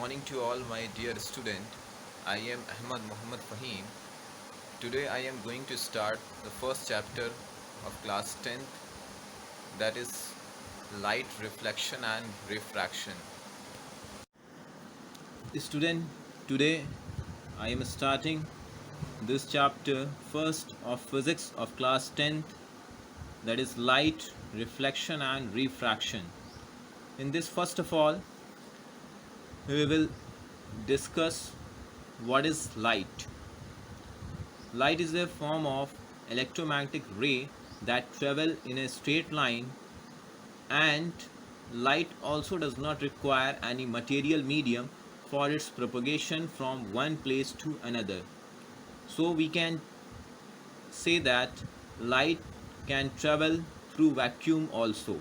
morning to all my dear student. I am Ahmad Muhammad Fahim. Today I am going to start the first chapter of class 10th, that is light reflection and refraction. Student, today I am starting this chapter first of physics of class 10th, that is light reflection and refraction. In this, first of all, we will discuss what is light. Light is a form of electromagnetic ray that travel in a straight line, and light also does not require any material medium for its propagation from one place to another. So we can say that light can travel through vacuum also.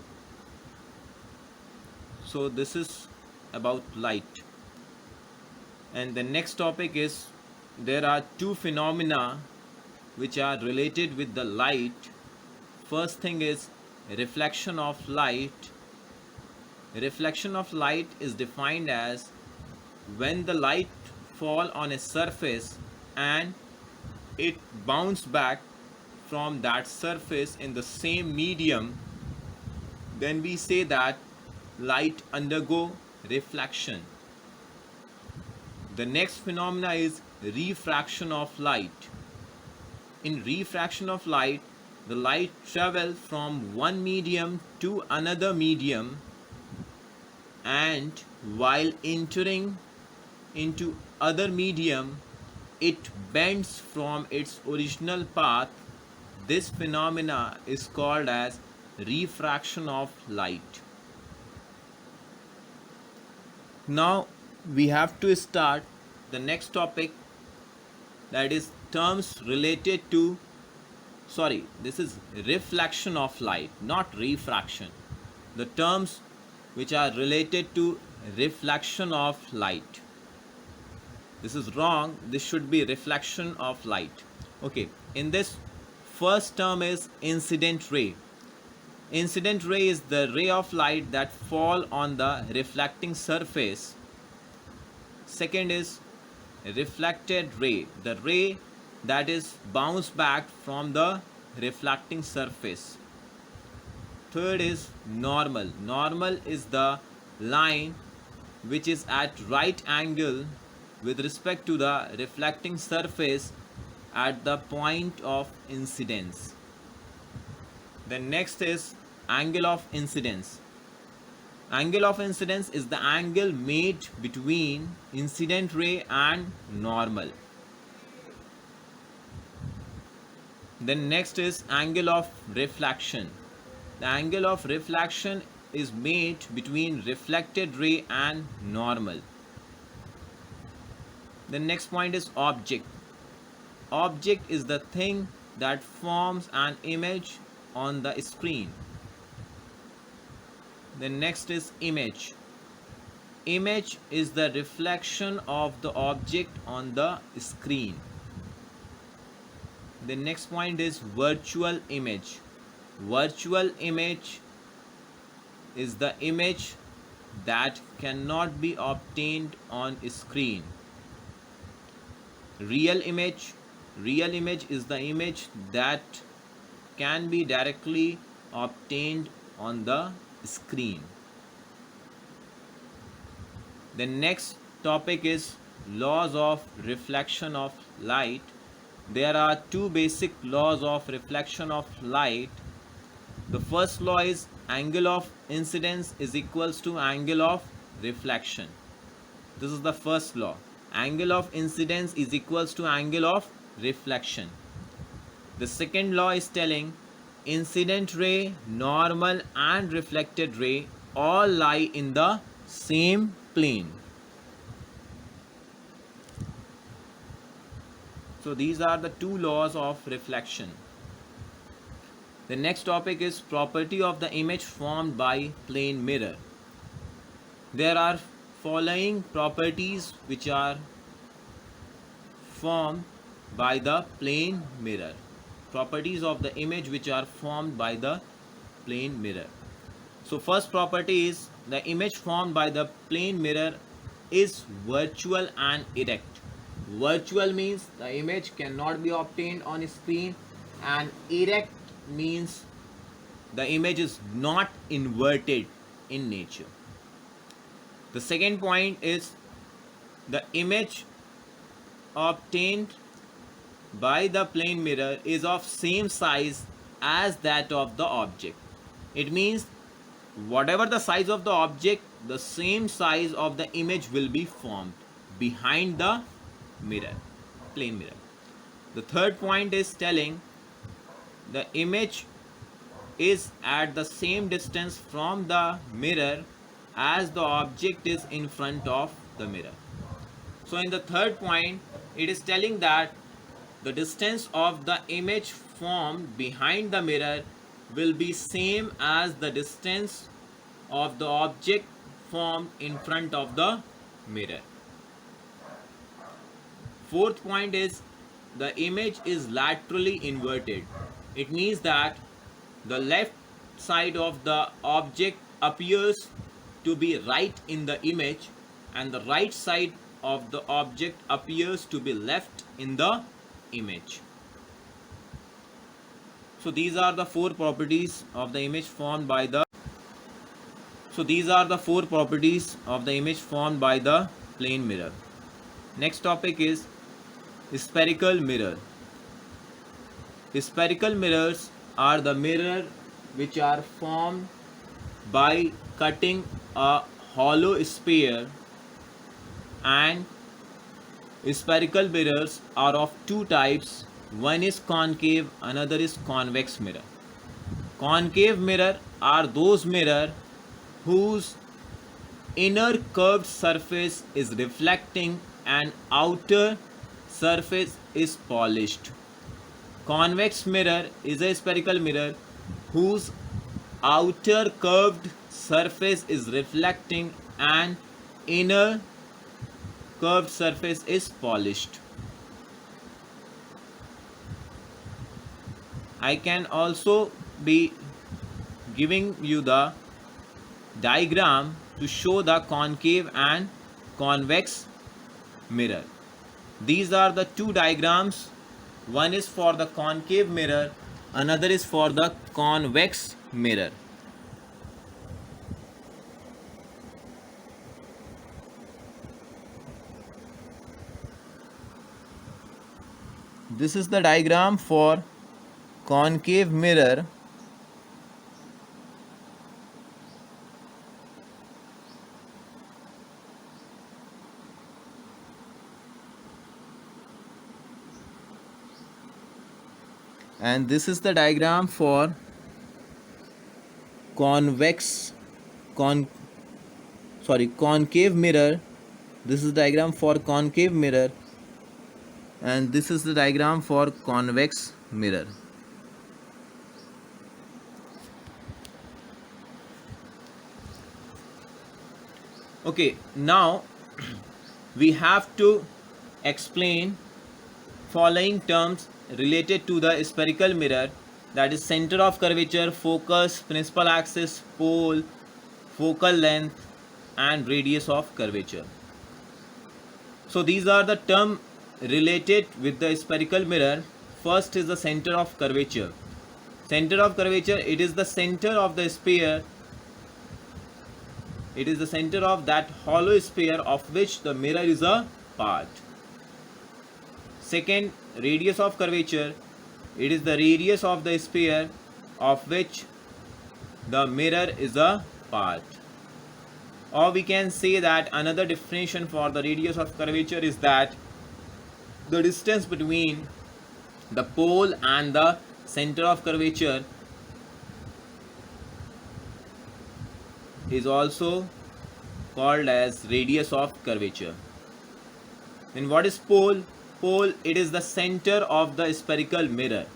So this is about light. And the next topic is, there are two phenomena which are related with the light. First thing is reflection of light. Reflection of light is defined as when the light fall on a surface and it bounce back from that surface in the same medium, then we say that light undergo reflection. The next phenomena is refraction of light. In refraction of light, the light travels from one medium to another medium, and while entering into other medium, it bends from its original path. This phenomena is called as refraction of light. Now we have to start the next topic, that is terms related to this is reflection of light, not refraction. The terms which are related to reflection of light. This is wrong. This should be reflection of light. Okay, in this, first term is incident ray. Incident ray is the ray of light that fall on the reflecting surface. Second is reflected ray, the ray that is bounced back from the reflecting surface. Third is normal. Normal is the line which is at right angle with respect to the reflecting surface at the point of incidence. The next is angle of incidence. Angle of incidence is the angle made between incident ray and normal. Then next is angle of reflection. The angle of reflection is made between reflected ray and normal. The next point is object. Object is the thing that forms an image on the screen. The next is image. Image is the reflection of the object on the screen. The next point is virtual image. Virtual image is the image that cannot be obtained on screen. Real image. Real image is the image that can be directly obtained on the screen. The next topic is laws of reflection of light. There are two basic laws of reflection of light. The first law is angle of incidence is equals to angle of reflection. This is the first law. Angle of incidence is equals to angle of reflection. The second law is telling incident ray, normal and reflected ray all lie in the same plane. So these are the two laws of reflection. The next topic is property of the image formed by plane mirror. There are following properties which are formed by the plane mirror. Properties of the image which are formed by the plane mirror. So first property is the image formed by the plane mirror is virtual and erect. Virtual means the image cannot be obtained on screen, and erect means the image is not inverted in nature. The second point is the image obtained by the plane mirror is of same size as that of the object. It means whatever the size of the object, the same size of the image will be formed behind the mirror, plane mirror. The third point is telling the image is at the same distance from the mirror as the object is in front of the mirror. So in the third point, it is telling that the distance of the image formed behind the mirror will be same as the distance of the object formed in front of the mirror. Fourth point is the image is laterally inverted. It means that the left side of the object appears to be right in the image, and the right side of the object appears to be left in the image. So these are the four properties of the image formed by the plane mirror. Next topic is spherical mirror. Spherical mirrors are the mirror which are formed by cutting a hollow sphere, and spherical mirrors are of two types. One is concave, another is convex mirror. Concave mirror are those mirror whose inner curved surface is reflecting and outer surface is polished. Convex mirror is a spherical mirror whose outer curved surface is reflecting and inner curved surface is polished. I can also be giving you the diagram to show the concave and convex mirror. These are the two diagrams. One is for the concave mirror, another is for the convex mirror. This is the diagram for concave mirror. And this is the diagram for concave mirror. This is the diagram for concave mirror, and this is the diagram for convex mirror. Okay, now we have to explain following terms related to the spherical mirror, that is center of curvature, focus, principal axis, pole, focal length, and radius of curvature. So these are the terms related with the spherical mirror. First is the center of curvature. Center of curvature, it is the center of the sphere. It is the center of that hollow sphere of which the mirror is a part. Second, radius of curvature. It is the radius of the sphere of which the mirror is a part. Or we can say that another definition for the radius of curvature is that the distance between the pole and the center of curvature is also called as radius of curvature. Then what is pole? Pole, it is the center of the spherical mirror.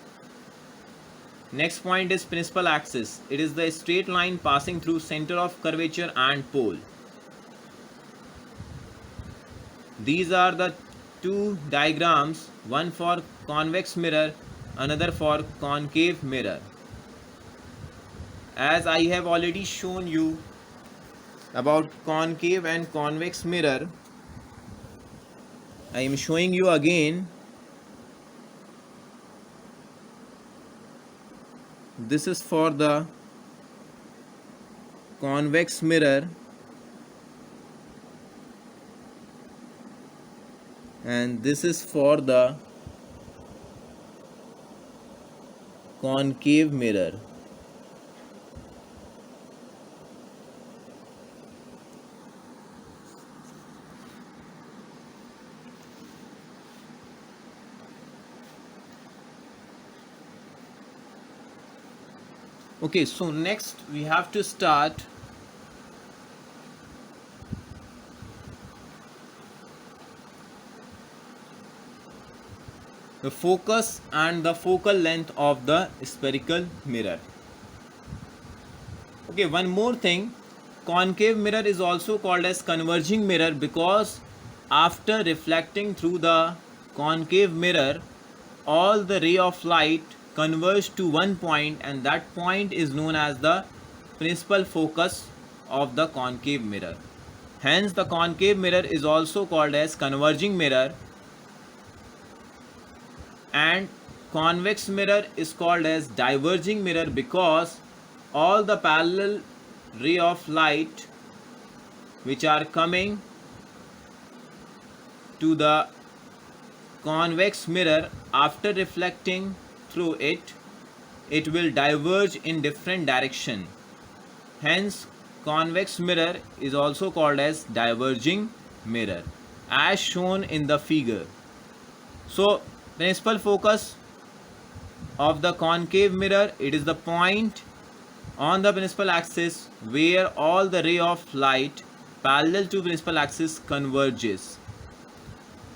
Next point is principal axis. It is the straight line passing through center of curvature and pole. These are the two diagrams, one for convex mirror, another for concave mirror. As I have already shown you about concave and convex mirror, I am showing you again. This is for the convex mirror, and this is for the concave mirror. Okay, so next we have to start the focus and the focal length of the spherical mirror. Okay, one more thing, concave mirror is also called as converging mirror because after reflecting through the concave mirror, all the ray of light converge to one point, and that point is known as the principal focus of the concave mirror. Hence the concave mirror is also called as converging mirror, and convex mirror is called as diverging mirror because all the parallel ray of light which are coming to the convex mirror, after reflecting through it, it will diverge in different direction. Hence convex mirror is also called as diverging mirror as shown in the figure. So principal focus of the concave mirror, it is the point on the principal axis where all the ray of light parallel to principal axis converges.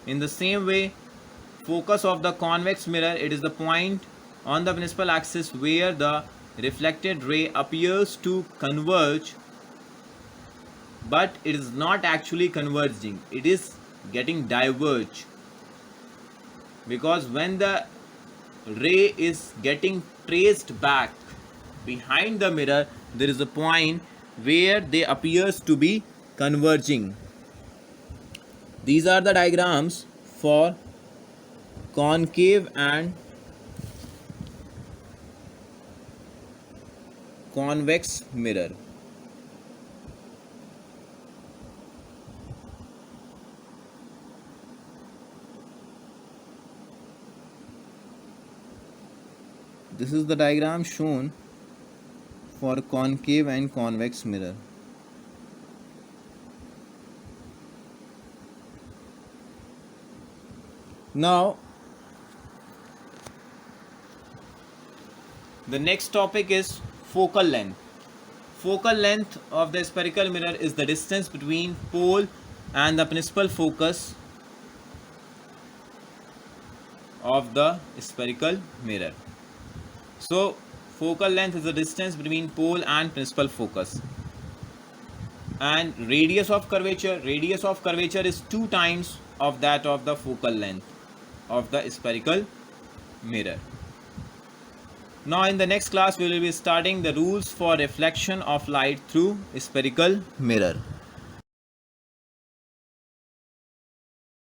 In the same way, focus of the convex mirror, it is the point on the principal axis where the reflected ray appears to converge, but it is not actually converging, it is getting diverged, because when the ray is getting traced back behind the mirror, there is a point where they appears to be converging. These are the diagrams for concave and convex mirror. This is the diagram shown for concave and convex mirror. Now the next topic is focal length. Focal length of the spherical mirror is the distance between pole and the principal focus of the spherical mirror. So focal length is the distance between pole and principal focus. And radius of curvature is 2 times of that of the focal length of the spherical mirror. Now in the next class we will be starting the rules for reflection of light through spherical mirror.